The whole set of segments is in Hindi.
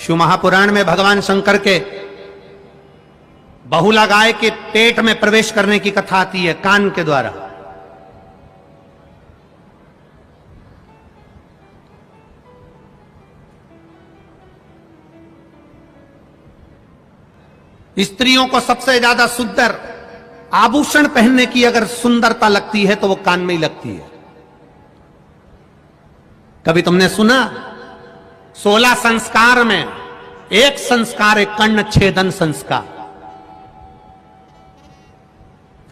शिव महापुराण में भगवान शंकर के बहुला गाय के पेट में प्रवेश करने की कथा आती है कान के द्वारा। स्त्रियों को सबसे ज्यादा सुंदर आभूषण पहनने की अगर सुंदरता लगती है तो वो कान में ही लगती है। कभी तुमने सुना 16 संस्कार में एक संस्कार है कर्ण छेदन संस्कार।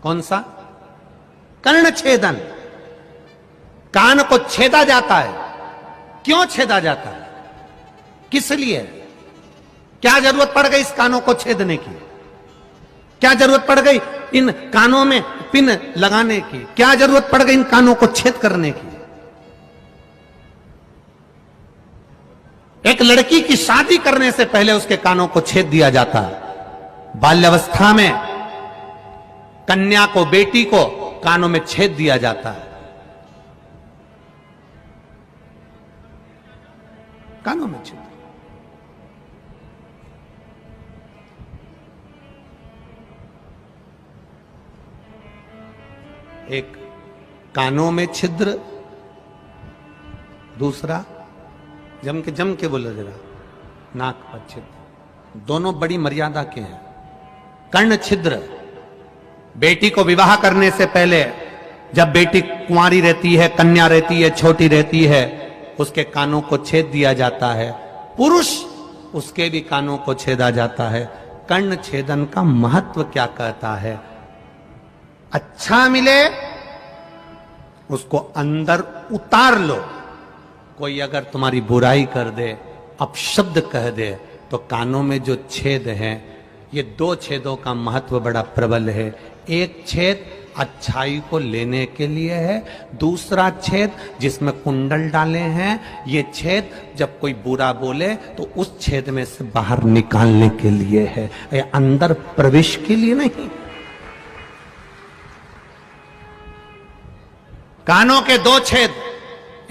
कौन सा? कर्ण छेदन। कान को छेदा जाता है। क्यों छेदा जाता है? किस लिए? क्या जरूरत पड़ गई इस कानों को छेदने की? क्या जरूरत पड़ गई इन कानों में पिन लगाने की? क्या जरूरत पड़ गई इन कानों को छेद करने की? एक लड़की की शादी करने से पहले उसके कानों को छेद दिया जाता है। बाल्यावस्था में कन्या को, बेटी को कानों में छेद दिया जाता है। कानों में छेद। एक कानों में छिद्र, दूसरा जम के बोलो जरा, नाक पर छिद्र। दोनों बड़ी मर्यादा के हैं। कर्ण छिद्र, बेटी को विवाह करने से पहले जब बेटी कुंवारी रहती है, कन्या रहती है, छोटी रहती है, उसके कानों को छेद दिया जाता है। पुरुष उसके भी कानों को छेदा जाता है। कर्ण छेदन का महत्व क्या कहता है? अच्छा मिले उसको अंदर उतार लो। कोई अगर तुम्हारी बुराई कर दे, अपशब्द कह दे, तो कानों में जो छेद है, ये 2 छेदों का महत्व बड़ा प्रबल है। एक छेद अच्छाई को लेने के लिए है, दूसरा छेद जिसमें कुंडल डाले हैं, ये छेद जब कोई बुरा बोले तो उस छेद में से बाहर निकालने के लिए है, ये अंदर प्रवेश के लिए नहीं। कानों के 2 छेद,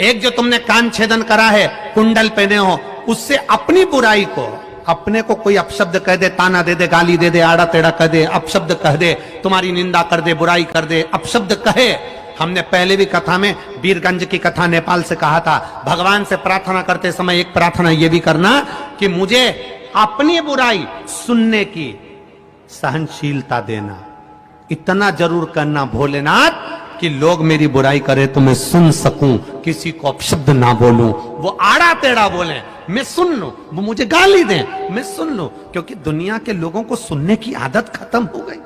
एक जो तुमने कान छेदन करा है, कुंडल पहने हो, उससे अपनी बुराई को, अपने को कोई अपशब्द कह दे, ताना दे दे, गाली दे दे, आड़ा टेढ़ा कह दे, अपशब्द कह दे, तुम्हारी निंदा कर दे, बुराई कर दे, अपशब्द कहे। हमने पहले भी कथा में वीरगंज की कथा नेपाल से कहा था, भगवान से प्रार्थना करते समय एक प्रार्थना यह भी करना कि मुझे अपनी बुराई सुनने की सहनशीलता देना। इतना जरूर करना भोलेनाथ कि लोग मेरी बुराई करें तो मैं सुन सकूं, किसी को अपशब्द ना बोलूं, वो आड़ा टेढ़ा बोले मैं सुन लूं, वो मुझे गाली दें मैं सुन लूं, क्योंकि दुनिया के लोगों को सुनने की आदत खत्म हो गई।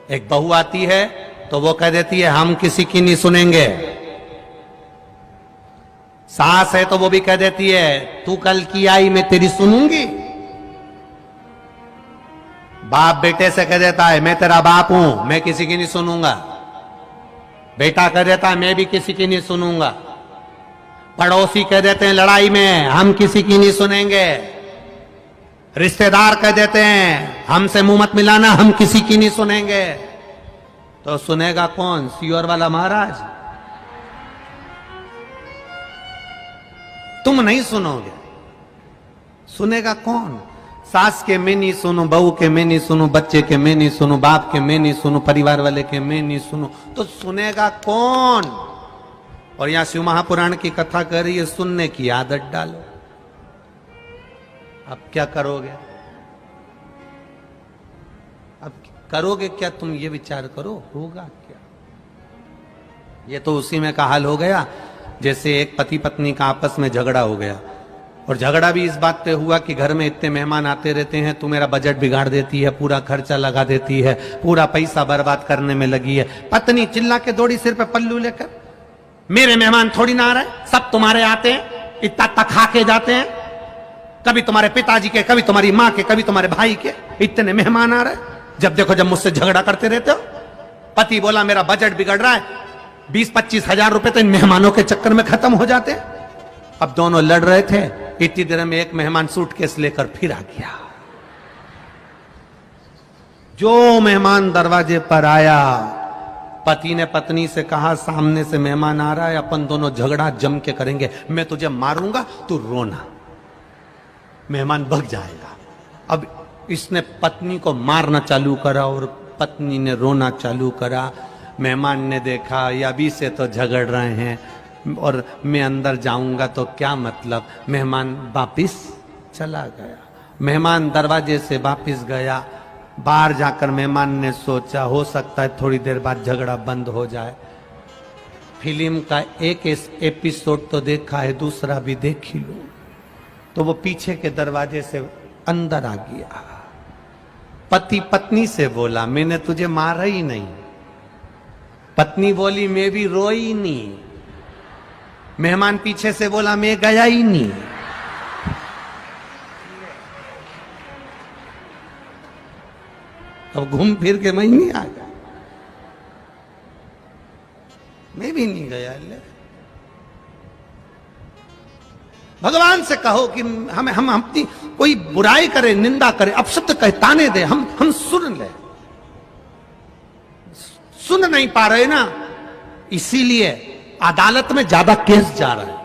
एक बहू आती है तो वो कह देती है हम किसी की नहीं सुनेंगे। सास है तो वो भी कह देती है तू कल की आई मैं तेरी सुनूंगी। बाप बेटे से कह देता है मैं तेरा बाप हूं, मैं किसी की नहीं सुनूंगा। बेटा कह देता है मैं भी किसी की नहीं सुनूंगा। पड़ोसी कह देते हैं लड़ाई में हम किसी की नहीं सुनेंगे। रिश्तेदार कह देते हैं हमसे मुंह मत मिलाना, हम किसी की नहीं सुनेंगे। तो सुनेगा कौन? सियोर वाला महाराज। तुम नहीं सुनोगे, सुनेगा कौन? सास के मैं नहीं सुनो, बहू के मैं नहीं सुनो, बच्चे के मैं नहीं सुनो, बाप के मैं नहीं सुनो, परिवार वाले के मैं नहीं सुनो, तो सुनेगा कौन? और यहां शिव महापुराण की कथा कर रही है सुनने की आदत डालो। अब क्या करोगे? अब करोगे क्या? तुम ये विचार करो, होगा क्या? ये तो उसी में का हाल हो गया जैसे एक पति पत्नी का आपस में झगड़ा हो गया, और झगड़ा भी इस बात पे हुआ कि घर में इतने मेहमान आते रहते हैं, तू मेरा बजट बिगाड़ देती है, पूरा खर्चा लगा देती है, पूरा पैसा बर्बाद करने में लगी है। पत्नी चिल्ला के दौड़ी सिर पे पल्लू लेकर, मेरे मेहमान थोड़ी ना आ रहे, सब तुम्हारे आते हैं, इतना तक खा के जाते हैं, कभी तुम्हारे पिताजी के, कभी तुम्हारी माँ के, कभी तुम्हारे भाई के, इतने मेहमान आ रहे, जब देखो जब मुझसे झगड़ा करते रहते हो। पति बोला मेरा बजट बिगड़ रहा है, 20-25 हजार रुपए तो इन मेहमानों के चक्कर में खत्म हो जाते हैं। अब दोनों लड़ रहे थे, इतनी देर में एक मेहमान सूटकेस लेकर फिर आ गया। जो मेहमान दरवाजे पर आया पति ने पत्नी से कहा सामने से मेहमान आ रहा है, अपन दोनों झगड़ा जम के करेंगे, मैं तुझे मारूंगा तू रोना। मेहमान भग जाएगा। अब इसने पत्नी को मारना चालू करा और पत्नी ने रोना चालू करा। मेहमान ने देखा ये अभी से तो झगड़ रहे हैं और मैं अंदर जाऊंगा तो क्या मतलब। मेहमान वापिस चला गया। मेहमान दरवाजे से वापिस गया। बाहर जाकर मेहमान ने सोचा हो सकता है थोड़ी देर बाद झगड़ा बंद हो जाए। फिल्म का एक एपिसोड तो देखा है, दूसरा भी देख ही लो। तो वो पीछे के दरवाजे से अंदर आ गया। पति पत्नी से बोला मैंने तुझे मारा ही नहीं। पत्नी बोली मैं भी रोई नहीं। मेहमान पीछे से बोला मैं गया ही नहीं। अब घूम फिर के मैं नहीं आ गया, मैं भी नहीं गया। भगवान से कहो कि हम अपनी कोई बुराई करे, निंदा करे, अपशब्द कहे, ताने दे, हम सुन ले। सुन नहीं पा रहे ना, इसीलिए अदालत में ज्यादा केस जा रहा है।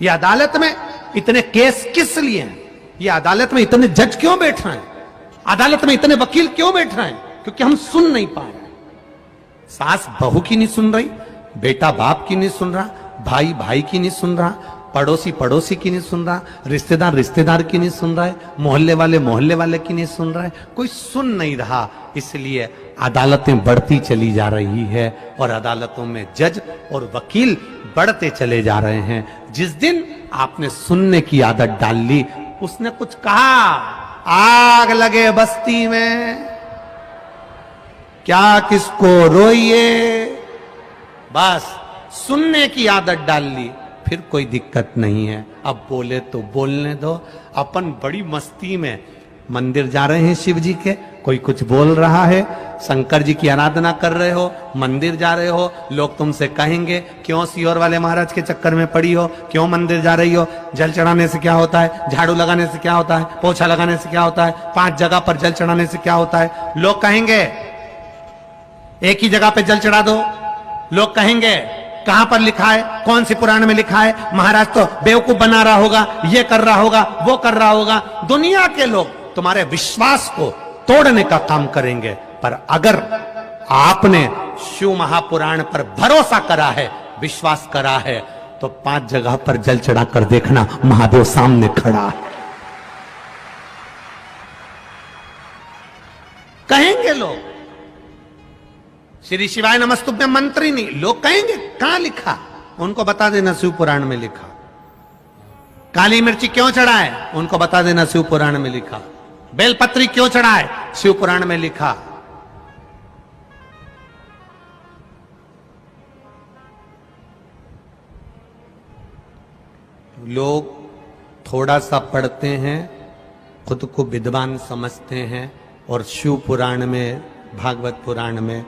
ये अदालत में इतने केस किस लिए हैं? ये अदालत में इतने जज क्यों बैठ रहे हैं? अदालत में इतने वकील क्यों बैठ रहे हैं? क्योंकि हम सुन नहीं पा रहे। सास बहू की नहीं सुन रही, बेटा बाप की नहीं सुन रहा, भाई भाई की नहीं सुन रहा, पड़ोसी पड़ोसी की नहीं सुन रहा, रिश्तेदार रिश्तेदार की नहीं सुन रहा है, मोहल्ले वाले की नहीं सुन रहा है, कोई सुन नहीं रहा। इसलिए अदालतें बढ़ती चली जा रही है और अदालतों में जज और वकील बढ़ते चले जा रहे हैं। जिस दिन आपने सुनने की आदत डाल ली, उसने कुछ कहा, आग लगे बस्ती में, क्या किसको रोइए, बस सुनने की आदत डाल ली, फिर कोई दिक्कत नहीं है। अब बोले तो बोलने दो। अपन बड़ी मस्ती में मंदिर जा रहे हैं शिव जी के, कोई कुछ बोल रहा है, शंकर जी की आराधना कर रहे हो, मंदिर जा रहे हो, लोग तुमसे कहेंगे क्यों सीहोर वाले महाराज के चक्कर में पड़ी हो, क्यों मंदिर जा रही हो, जल चढ़ाने से क्या होता है, झाड़ू लगाने से क्या होता है, पोछा लगाने से क्या होता है, 5 जगह पर जल चढ़ाने से क्या होता है। लोग कहेंगे एक ही जगह पे जल चढ़ा दो। लोग कहेंगे कहां पर लिखा है, कौन सी पुराण में लिखा है, महाराज तो बेवकूफ बना रहा होगा, ये कर रहा होगा, वो कर रहा होगा। दुनिया के लोग तुम्हारे विश्वास को तोड़ने का काम करेंगे, पर अगर आपने शिव महापुराण पर भरोसा करा है, विश्वास करा है, तो 5 जगह पर जल चढ़ाकर देखना, महादेव सामने खड़ा है। कहेंगे लोग श्री शिवाय नमस्तुभ्यं में मंत्री नहीं, लोग कहेंगे कहां लिखा, उनको बता देना शिव पुराण में लिखा। काली मिर्ची क्यों चढ़ाए, उनको बता देना शिव पुराण में लिखा। बेलपत्री क्यों चढ़ाए, शिव पुराण में लिखा। लोग थोड़ा सा पढ़ते हैं, खुद को विद्वान समझते हैं और शिव पुराण में, भागवत पुराण में